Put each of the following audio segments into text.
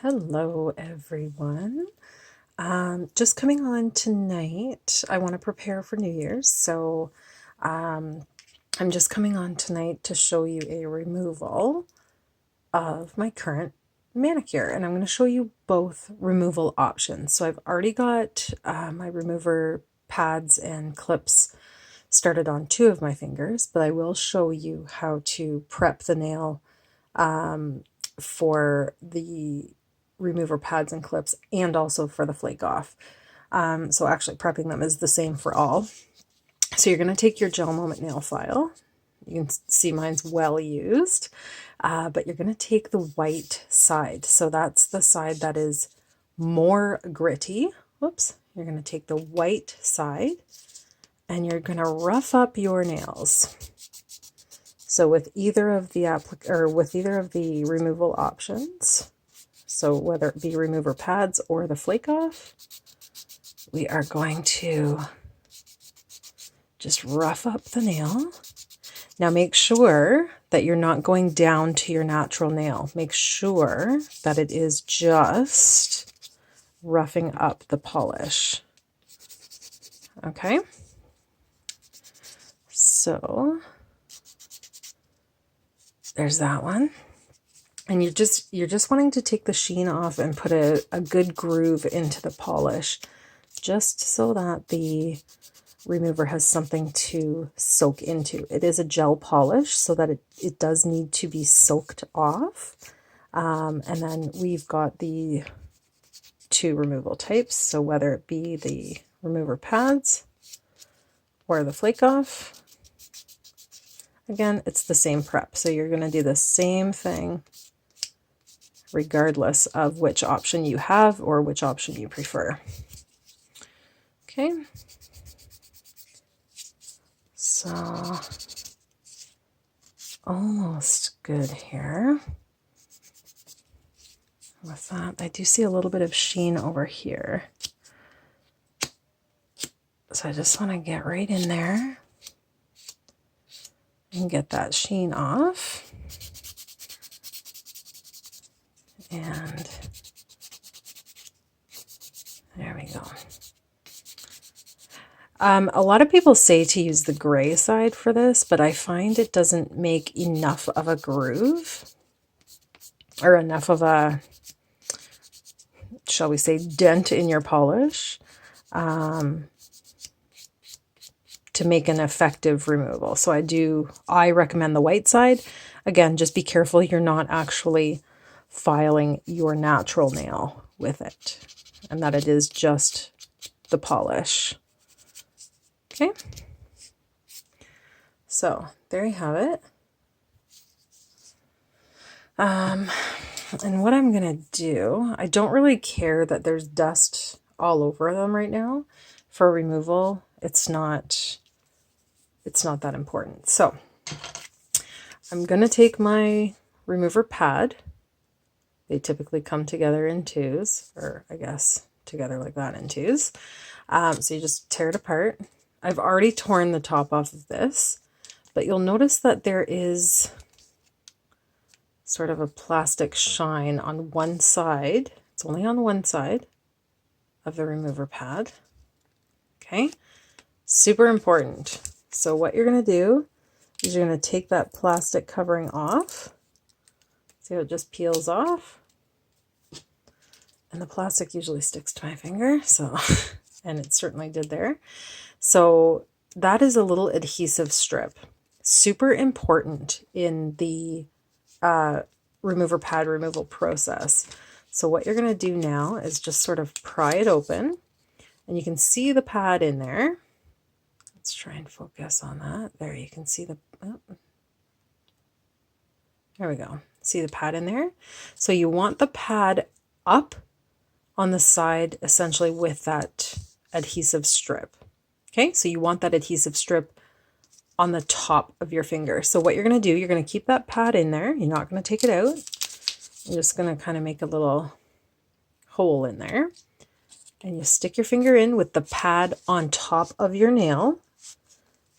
Hello everyone. Just coming on tonight. I want to prepare for New Year's, so I'm just coming on tonight to show you a removal of my current manicure, and I'm going to show you both removal options. So I've already got my remover pads and clips started on 2 of my fingers, but I will show you how to prep the nail for the remover pads and clips, and also for the Flake Off. So actually prepping them is the same for all. So you're going to take your GelMoment nail file. You can see mine's well used, but you're going to take the white side. So that's the side that is more gritty. Whoops. You're going to take the white side and you're going to rough up your nails. So with either of the removal options, so whether it be remover pads or the Flake Off, we are going to just rough up the nail. Now make sure that you're not going down to your natural nail. Make sure that it is just roughing up the polish. Okay? So there's that one. And you're just wanting to take the sheen off and put a good groove into the polish, just so that the remover has something to soak into. It is a gel polish, so that it does need to be soaked off. And then we've got the 2 removal types, so whether it be the remover pads or the Flake Off, again, it's the same prep. So you're going to do the same thing regardless of which option you have or which option you prefer. Okay. So almost good here. With that, I do see a little bit of sheen over here. So I just want to get right in there and get that sheen off. And there we go. A lot of people say to use the gray side for this, but I find it doesn't make enough of a groove, or enough of a, shall we say, dent in your polish to make an effective removal. So I recommend the white side. Again, just be careful you're not actually filing your natural nail with it, and that it is just the polish. Okay, so there you have it. And what I'm gonna do, I don't really care that there's dust all over them right now. For removal, it's not that important. So I'm gonna take my remover pad. They typically come together in 2s, or I guess together like that in 2s. So you just tear it apart. I've already torn the top off of this, but you'll notice that there is sort of a plastic shine on one side. It's only on one side of the remover pad. Okay, super important. So what you're going to do is you're going to take that plastic covering off. See how it just peels off? And the plastic usually sticks to my finger, so and it certainly did there. So that is a little adhesive strip. Super important in the remover pad removal process. So what you're going to do now is just sort of pry it open, and you can see the pad in there. Let's try and focus on that. There, you can see the, oh, there we go. See the pad in there? So you want the pad up on the side, essentially with that adhesive strip. Okay, so you want that adhesive strip on the top of your finger. So what you're going to do, you're going to keep that pad in there. You're not going to take it out. You're just going to kind of make a little hole in there. And you stick your finger in with the pad on top of your nail.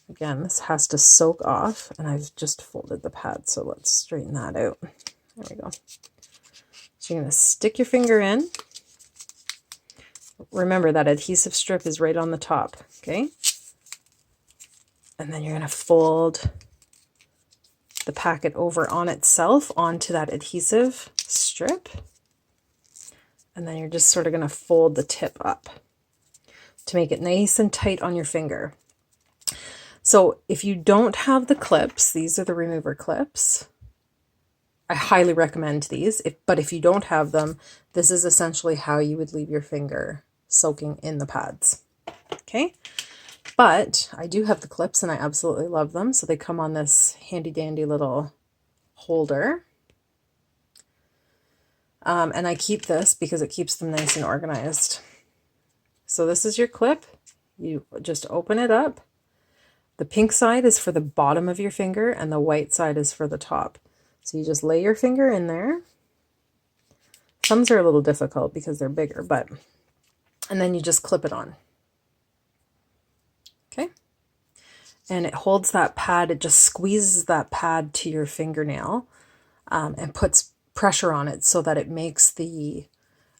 Again, this has to soak off, and I've just folded the pad, so let's straighten that out. There we go. So you're going to stick your finger in. Remember that adhesive strip is right on the top, okay? And then you're going to fold the packet over on itself onto that adhesive strip. And then you're just sort of going to fold the tip up to make it nice and tight on your finger. So if you don't have the clips, these are the remover clips. I highly recommend these, but if you don't have them, this is essentially how you would leave your finger soaking in the pads. Okay, but I do have the clips and I absolutely love them. So they come on this handy dandy little holder. And I keep this because it keeps them nice and organized. So this is your clip. You just open it up. The pink side is for the bottom of your finger and the white side is for the top. So you just lay your finger in there. Thumbs are a little difficult because they're bigger, and then you just clip it on. Okay. And it holds that pad, it just squeezes that pad to your fingernail and puts pressure on it so that it makes the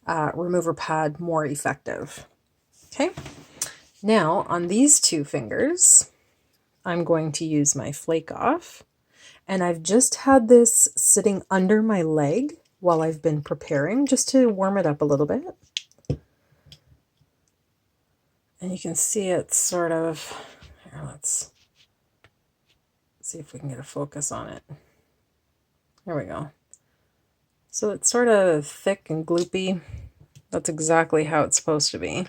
remover pad more effective. Okay. Now on these two fingers, I'm going to use my Flake Off. And I've just had this sitting under my leg while I've been preparing, just to warm it up a little bit. And you can see it's sort of, here, let's see if we can get a focus on it. There we go. So it's sort of thick and gloopy. That's exactly how it's supposed to be.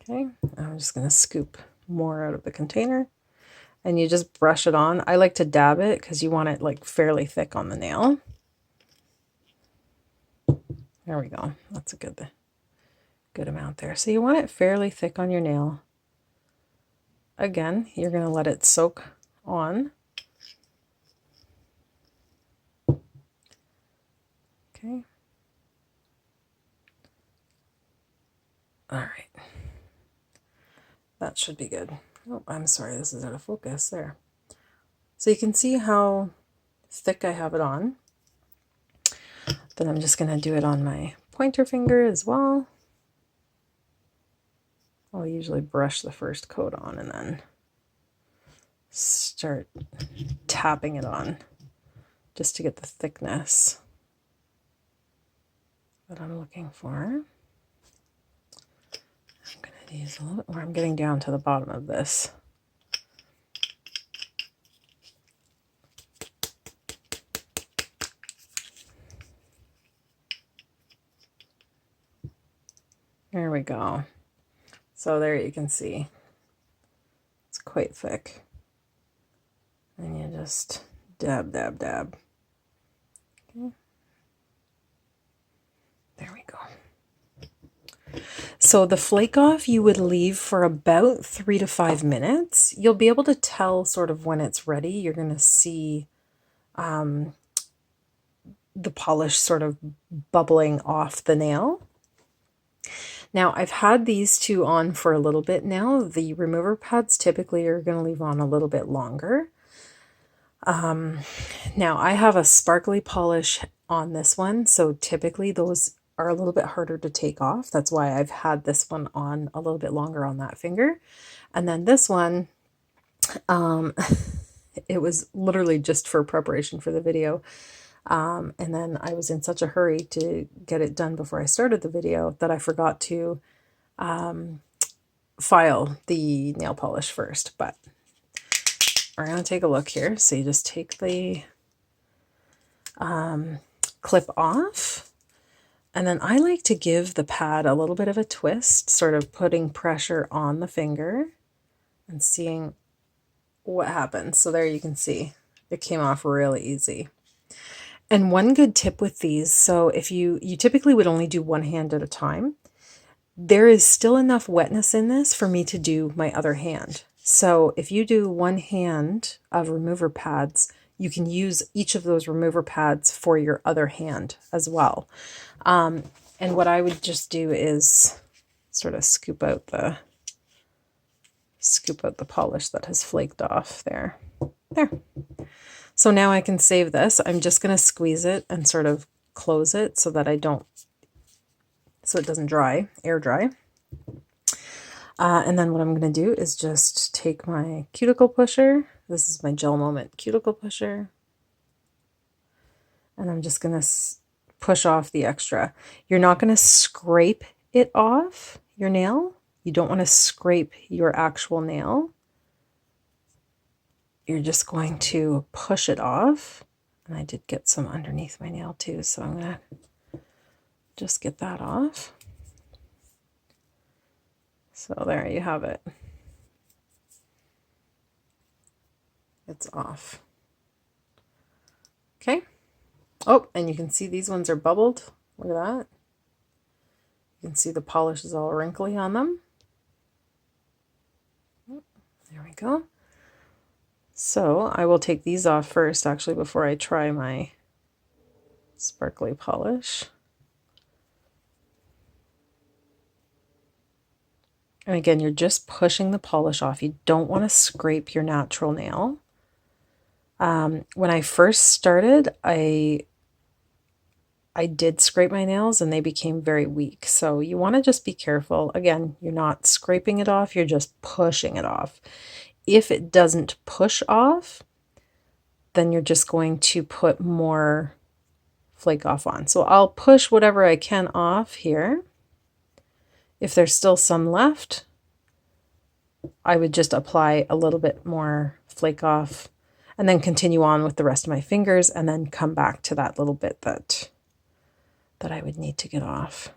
Okay, I'm just going to scoop more out of the container. And you just brush it on. I like to dab it because you want it like fairly thick on the nail. There we go. That's a good amount there. So you want it fairly thick on your nail. Again, you're going to let it soak on. Okay. All right. That should be good. Oh, I'm sorry, this is out of focus there. So you can see how thick I have it on. Then I'm just going to do it on my pointer finger as well. I'll usually brush the first coat on and then start tapping it on just to get the thickness that I'm looking for. I'm going to use a little bit more. I'm getting down to the bottom of this. There we go. So there you can see it's quite thick. And you just dab, dab, dab. Okay. There we go. So the Flake Off you would leave for about 3 to 5 minutes. You'll be able to tell sort of when it's ready. You're going to see the polish sort of bubbling off the nail. Now I've had these two on for a little bit now. The remover pads typically are going to leave on a little bit longer. Now I have a sparkly polish on this one, so typically those are a little bit harder to take off. That's why I've had this one on a little bit longer on that finger. And then this one, it was literally just for preparation for the video. And then I was in such a hurry to get it done before I started the video that I forgot to file the nail polish first. But we're going to take a look here. So you just take the clip off. And then I like to give the pad a little bit of a twist, sort of putting pressure on the finger and seeing what happens. So there you can see it came off really easy. And one good tip with these, so if you typically would only do one hand at a time, there is still enough wetness in this for me to do my other hand. So if you do one hand of remover pads, you can use each of those remover pads for your other hand as well. And what I would just do is sort of scoop out the polish that has flaked off there. There. So now I can save this. I'm just going to squeeze it and sort of close it so that so it doesn't air dry. And then what I'm going to do is just take my cuticle pusher. This is my GelMoment cuticle pusher. And I'm just going to push off the extra. You're not going to scrape it off your nail. You don't want to scrape your actual nail. You're just going to push it off. And I did get some underneath my nail too, so I'm going to just get that off. So there you have it. It's off. Okay. Oh, and you can see these ones are bubbled. Look at that. You can see the polish is all wrinkly on them. There we go. So I will take these off first, actually, before I try my sparkly polish. And again, you're just pushing the polish off. You don't want to scrape your natural nail. When I first started, I did scrape my nails and they became very weak. So you want to just be careful. Again, you're not scraping it off, you're just pushing it off. If it doesn't push off, then you're just going to put more Flake Off on. So I'll push whatever I can off here. If there's still some left, I would just apply a little bit more Flake Off and then continue on with the rest of my fingers and then come back to that little bit that I would need to get off.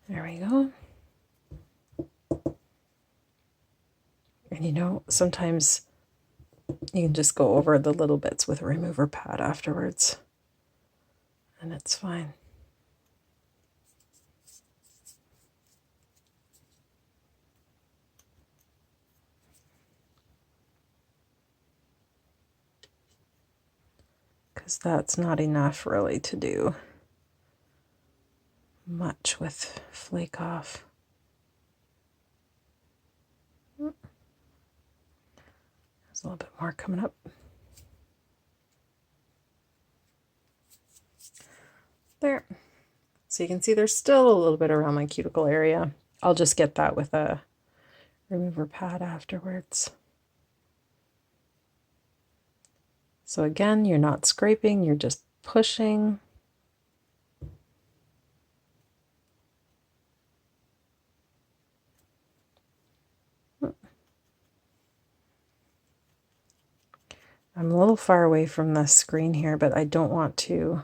There we go. And you know, sometimes you can just go over the little bits with a remover pad afterwards, and it's fine. Because that's not enough really to do much with Flake Off. There's a little bit more coming up. There. So you can see there's still a little bit around my cuticle area. I'll just get that with a remover pad afterwards. So again, you're not scraping, you're just pushing. I'm a little far away from the screen here, but I don't want to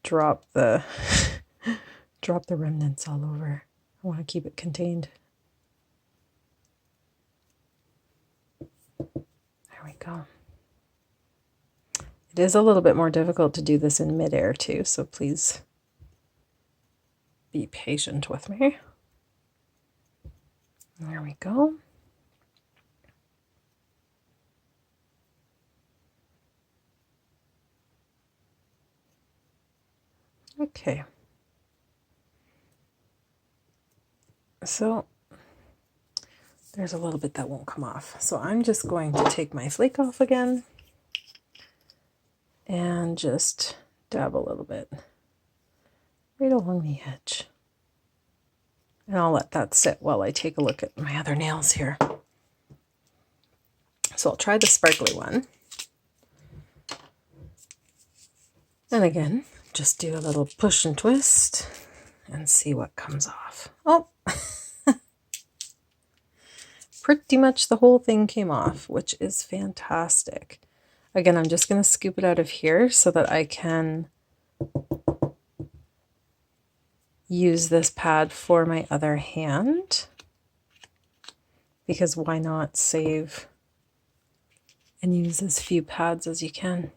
drop the drop the remnants all over. I want to keep it contained. There we go. It is a little bit more difficult to do this in midair too, so please be patient with me. There we go. Okay. So there's a little bit that won't come off. So I'm just going to take my Flake Off again and just dab a little bit right along the edge. And I'll let that sit while I take a look at my other nails here. So I'll try the sparkly one. And again, just do a little push and twist and see what comes off. Oh, pretty much the whole thing came off, which is fantastic. Again, I'm just going to scoop it out of here so that I can use this pad for my other hand, because why not save and use as few pads as you can.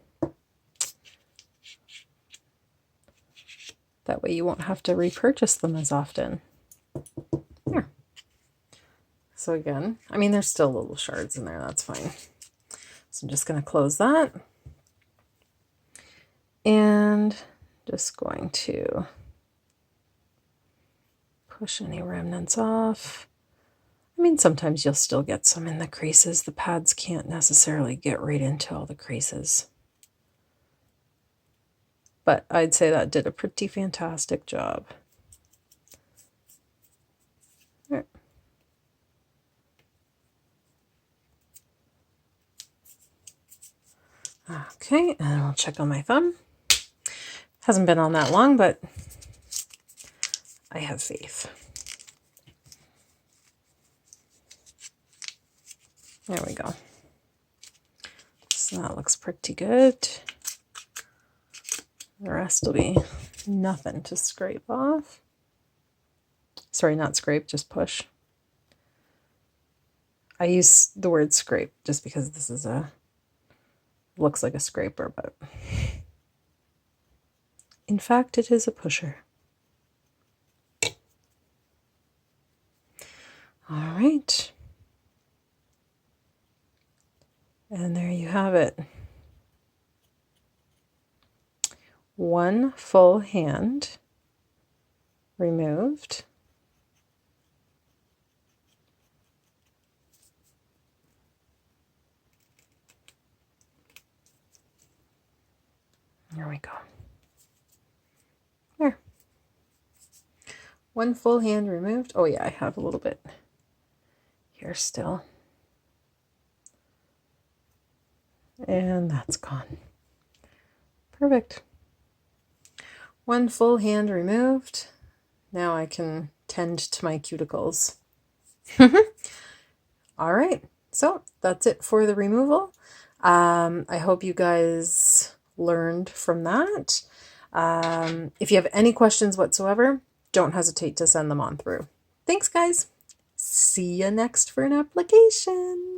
That way you won't have to repurchase them as often. Here. So again, I mean, there's still little shards in there, that's fine. So I'm just going to close that. And just going to push any remnants off. I mean, sometimes you'll still get some in the creases. The pads can't necessarily get right into all the creases. But I'd say that did a pretty fantastic job. All right. Okay, and I'll check on my thumb. Hasn't been on that long, but I have faith. There we go. So that looks pretty good. The rest will be nothing to scrape off. Sorry, not scrape, just push. I use the word scrape just because this is looks like a scraper, but in fact it is a pusher. All right. And there you have it. One full hand removed. There we go. There. One full hand removed. Oh yeah, I have a little bit here still. And that's gone. Perfect. One full hand removed. Now I can tend to my cuticles. All right, so that's it for the removal. I hope you guys learned from that. If you have any questions whatsoever, don't hesitate to send them on through. Thanks, guys. See you next for an application.